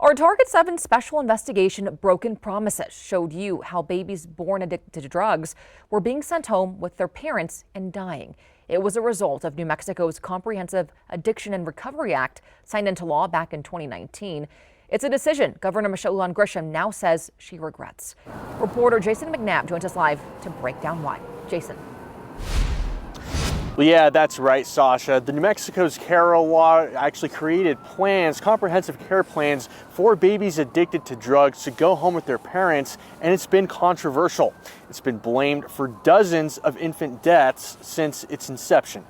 Our Target 7 special investigation, Broken Promises, showed you how babies born addicted to drugs were being sent home with their parents and dying. It was a result of New Mexico's Comprehensive Addiction and Recovery Act, signed into law back in 2019. It's a decision Governor Michelle Lujan Grisham now says she regrets. Reporter Jason McNabb joins us live to break down why. Jason. Well, yeah, that's right, Sasha. The New Mexico's care law actually created plans, comprehensive care plans for babies addicted to drugs to go home with their parents, and it's been controversial. It's been blamed for dozens of infant deaths since its inception.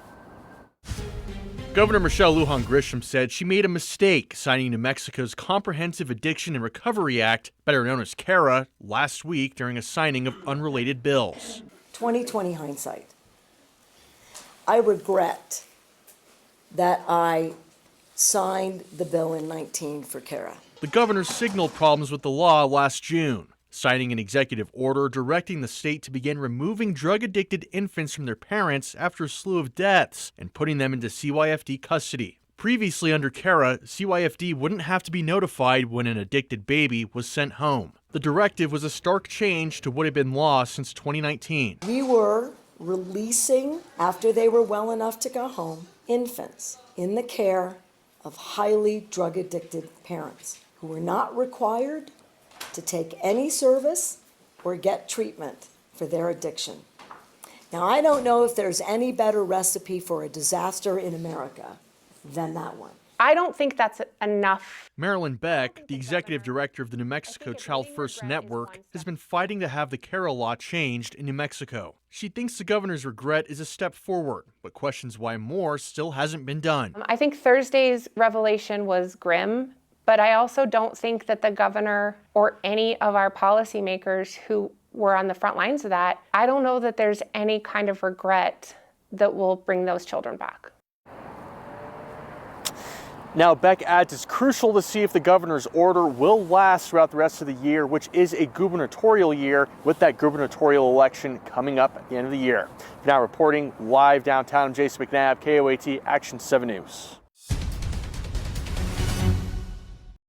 Governor Michelle Lujan Grisham said she made a mistake signing New Mexico's Comprehensive Addiction and Recovery Act, better known as CARA, last week during a signing of unrelated bills. 2020 hindsight. I regret that I signed the bill in 19 for CARA. The governor signaled problems with the law last June, signing an executive order directing the state to begin removing drug-addicted infants from their parents after a slew of deaths and putting them into CYFD custody. Previously under CARA, CYFD wouldn't have to be notified when an addicted baby was sent home. The directive was a stark change to what had been law since 2019. We were releasing, after they were well enough to go home, infants in the care of highly drug-addicted parents who were not required to take any service or get treatment for their addiction. Now, I don't know if there's any better recipe for a disaster in America than that one. I don't think that's enough. Marilyn Beck, the executive director of the New Mexico Child First Network, has been fighting to have the CARA law changed in New Mexico. She thinks the governor's regret is a step forward, but questions why more still hasn't been done. I think Thursday's revelation was grim, but I also don't think that the governor or any of our policymakers who were on the front lines of that, I don't know that there's any kind of regret that will bring those children back. Now, Beck adds it's crucial to see if the governor's order will last throughout the rest of the year, which is a gubernatorial year, with that gubernatorial election coming up at the end of the year. Now reporting live downtown, Jason McNabb, KOAT Action 7 News.